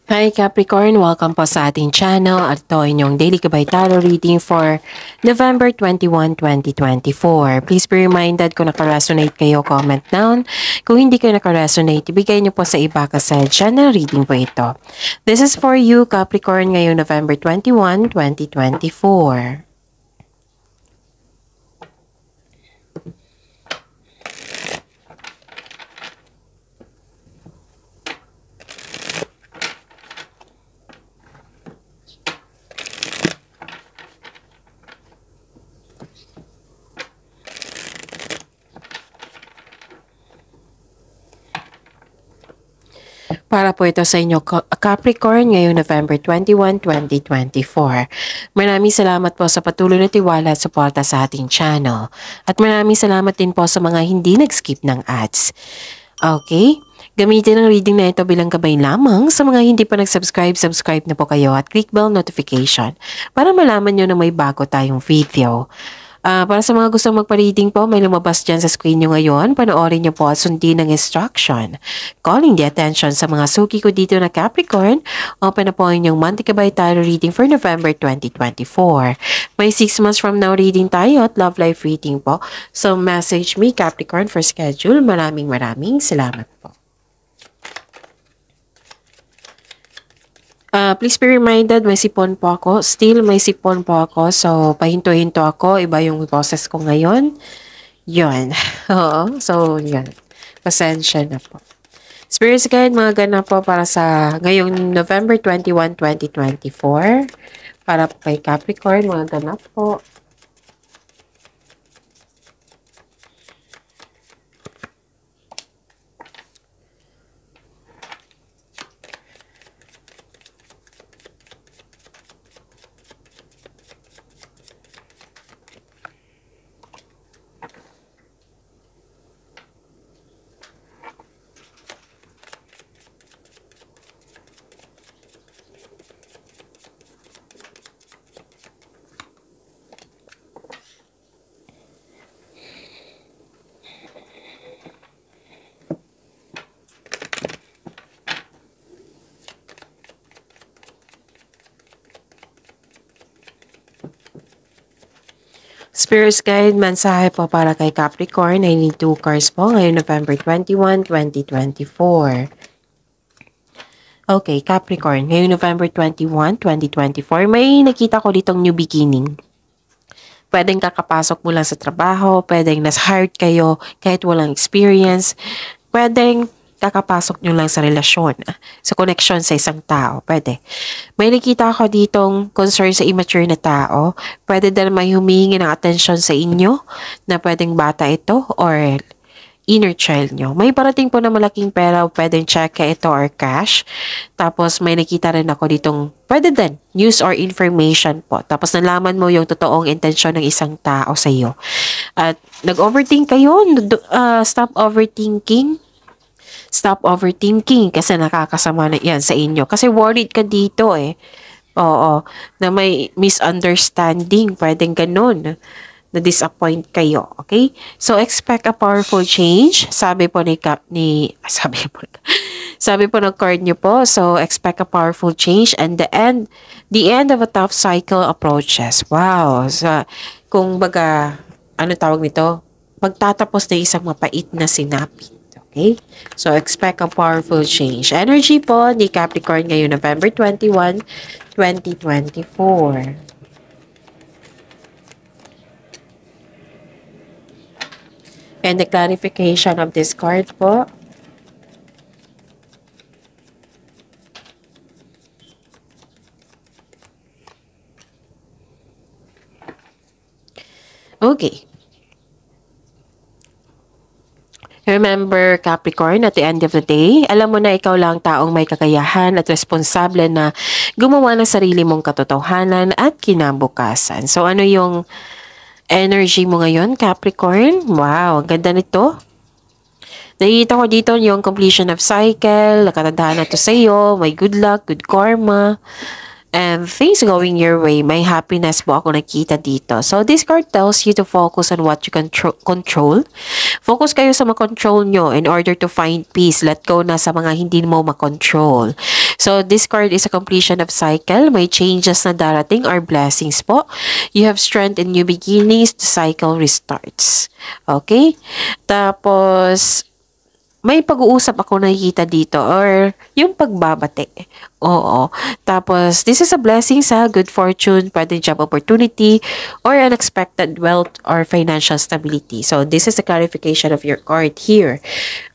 Hi Capricorn! Welcome po sa ating channel at ito inyong Daily Gabay Tarot reading for November 21, 2024. Please be reminded kung nakaresonate kayo, comment down. Kung hindi kayo nakaresonate, ibigay niyo po sa iba kasi channel reading po ito. This is for you Capricorn ngayong November 21, 2024. Para po ito sa inyo Capricorn ngayong November 21, 2024. Maraming salamat po sa patuloy na tiwala at suporta sa ating channel. At maraming salamat din po sa mga hindi nag-skip ng ads. Okay? Gamitin ang reading na ito bilang gabay lamang. Sa mga hindi pa nag-subscribe, subscribe na po kayo at click bell notification para malaman nyo na may bago tayong video. Para sa mga gustong magpa-reading po, may lumabas dyan sa screen nyo ngayon. Panoorin nyo po at sundin ang instruction. Calling the attention sa mga suki ko dito na Capricorn, open na po ang inyong monthly Gabay Tarot reading for November 2024. May 6 months from now reading tayo at love life reading po. So message me Capricorn for schedule. Maraming salamat po. Please be reminded, may sipon po ako. Still, may sipon po ako. So, pahinto-hinto ako. Iba yung process ko ngayon. Yun. Oo. So, yun. Pasensya na po. Spirits Guide, mga ganap po para sa ngayong November 21, 2024. Para po kay Capricorn, mga ganap po. Spirits Guide, mensahe po para kay Capricorn. I need 2 cards po ngayon November 21, 2024. Okay, Capricorn, ngayon November 21, 2024, may nakita ko ditong new beginning. Pwedeng kakapasok mo lang sa trabaho, pwedeng nas-hired kayo kahit walang experience, pwedeng kakapasok nyo lang sa relasyon, sa connection sa isang tao, pwede. May nakita ako ditong concern sa immature na tao, pwede din may humihingi ng attention sa inyo, na pwedeng bata ito or inner child nyo. May parating po na malaking pera, pwedeng check ito or cash. Tapos may nakita rin ako ditong, pwede din, news or information po. Tapos nalaman mo yung totoong intensyon ng isang tao sa iyo. At nag-overthink kayo, stop overthinking. Stop overthinking kasi nakakasama na yan sa inyo. Kasi worried ka dito eh. Oo, na may misunderstanding, pwedeng ganun. Na-disappoint kayo, okay? So, expect a powerful change. Sabi po sabi po ng card niyo po, so expect a powerful change and the end of a tough cycle approaches. Wow. So, kung baga, ano tawag nito? Pagtatapos na isang mapait na sinapit. Okay? So, expect a powerful change. Energy po ni Capricorn ngayon, November 21, 2024. And the clarification of this card po. Okay. Remember, Capricorn, at the end of the day, alam mo na ikaw lang taong may kakayahan at responsable na gumawa ng sarili mong katotohanan at kinabukasan. So, ano yung energy mo ngayon, Capricorn? Wow, ang ganda nito. Nakikita ko dito yung completion of cycle, nakatandaan na to sa iyo, may good luck, good karma, and things going your way. May happiness po ako nakita dito. So, this card tells you to focus on what you control. Focus kayo sa makontrol nyo in order to find peace. Let go na sa mga hindi mo makontrol. So, this card is a completion of cycle. May changes na darating or blessings po. You have strength in new beginnings. The cycle restarts. Okay? Tapos, may pag-uusap ako nakikita dito or yung pagbabate. Oo. Tapos, this is a blessing sa good fortune, pwedeng job opportunity, or unexpected wealth or financial stability. So, this is the clarification of your card here.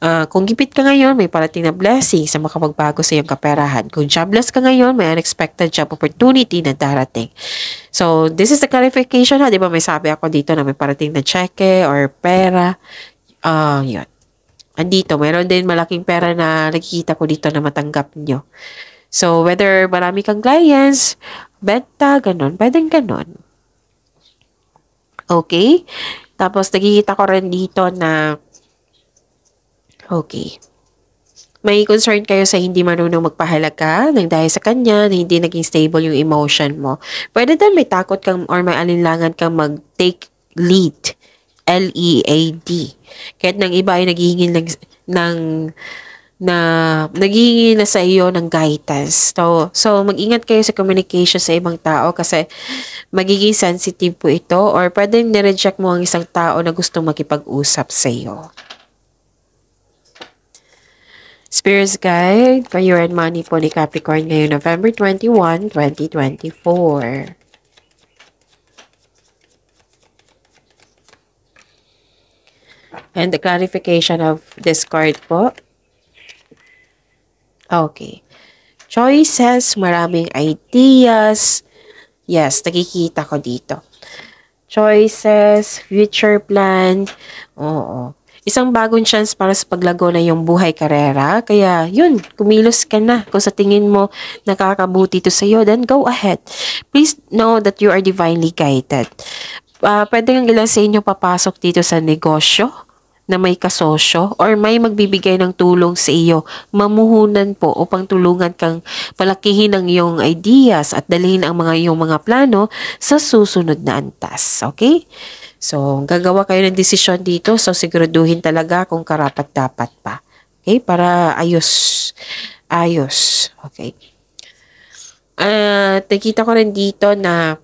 Kung gipit ka ngayon, may parating na blessing sa makapagbago sa iyong kaperahan. Kung jobless ka ngayon, may unexpected job opportunity na darating. So, this is the clarification ha. Di ba may sabi ako dito na may parating na cheque or pera. Yun. Andito, meron din malaking pera na nakikita ko dito na matanggap nyo. So, whether marami kang clients, benta, ganun, pwedeng ganun. Okay? Tapos, nakikita ko rin dito na, okay, may concern kayo sa hindi marunong magpahalaga nang dahil sa kanya na hindi naging stable yung emotion mo. Pwede din may takot kang or may alinlangan kang mag-take lead. L-E-A-D. Kahit nang iba ay naghihingi naghihingi na sa iyo ng guidance. So mag-ingat kayo sa communication sa ibang tao kasi magiging sensitive po ito or pwedeng nireject mo ang isang tao na gustong makipag-usap sa iyo. Spirit's Guide, Career and Money po ni Capricorn ngayon November 21, 2024. And the clarification of this card po. Okay. Choices, maraming ideas. Yes, nakikita ko dito. Choices, future plan. Oo. Isang bagong chance para sa paglago na yung buhay karera. Kaya, yun, kumilos ka na. Kung sa tingin mo nakakabuti to sa'yo, then go ahead. Please know that you are divinely guided. Pwede kang ilan sa inyo papasok dito sa negosyo na may kasosyo or may magbibigay ng tulong sa iyo, mamuhunan po upang tulungan kang palakihin ang iyong ideas at dalhin ang iyong mga plano sa susunod na antas. Okay? So, gagawa kayo ng desisyon dito. So, siguraduhin talaga kung karapat-dapat pa. Okay? Para ayos. Ayos. Okay? Nakita ko rin dito na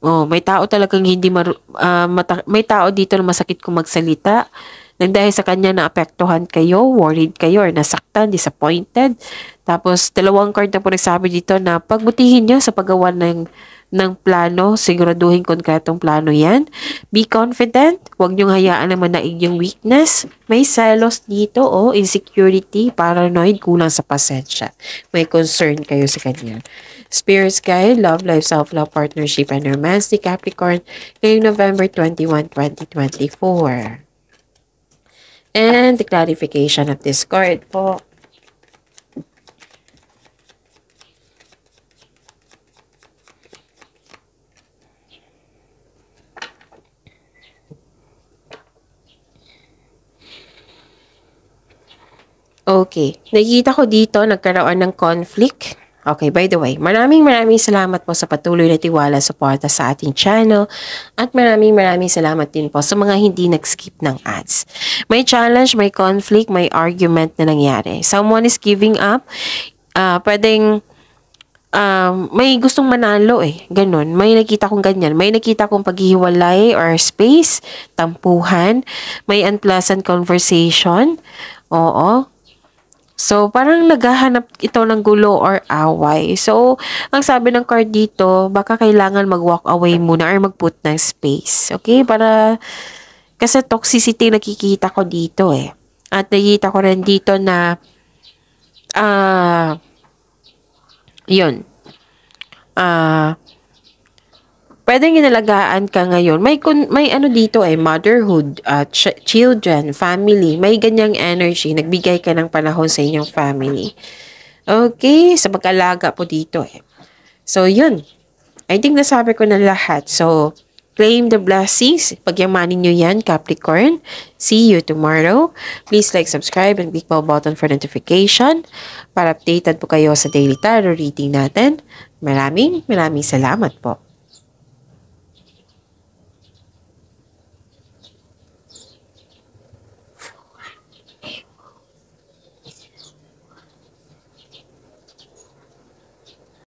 may tao talagang hindi may tao dito na masakit kung magsalita. Nang dahil sa kanya naapektuhan kayo, worried kayo, or nasaktan, disappointed. Tapos, dalawang card na po nagsabi dito na pagbutihin nyo sa paggawa ng plano, siguraduhin konkretong plano yan. Be confident, huwag nyong hayaan na manaig yung weakness. May selos dito, insecurity, paranoid, kulang sa pasensya. May concern kayo sa kanya. Spirit's Guide, Love, Life, Self-Love, Partnership, and Romance ni Capricorn ngayong November 21, 2024. And the clarification of this card po. Okay. Nakikita ko dito nagkaroon ng conflict. Okay, by the way, maraming salamat po sa patuloy na tiwala, suporta sa ating channel. At maraming salamat din po sa mga hindi nag-skip ng ads. May challenge, may conflict, may argument na nangyari. Someone is giving up. Pwedeng may gustong manalo Ganon. May nakita kong ganyan. May nakita kong paghihiwalay or space, tampuhan. May unpleasant conversation. Oo. So, parang naghahanap ito ng gulo or away. So, ang sabi ng card dito, baka kailangan mag-walk away muna or mag-put ng space. Okay? Kasi toxicity nakikita ko dito At nakikita ko rin dito na, yun. Pwedeng inalagaan ka ngayon. May ano dito motherhood, children, family. May ganyang energy. Nagbigay ka ng panahon sa inyong family. Okay? Sa pag-alaga po dito So, yun. I think nasabi ko na lahat. So, claim the blessings. Pagyamanin nyo yan, Capricorn. See you tomorrow. Please like, subscribe, and click bell button for notification para updated po kayo sa daily tarot reading natin. Maraming salamat po.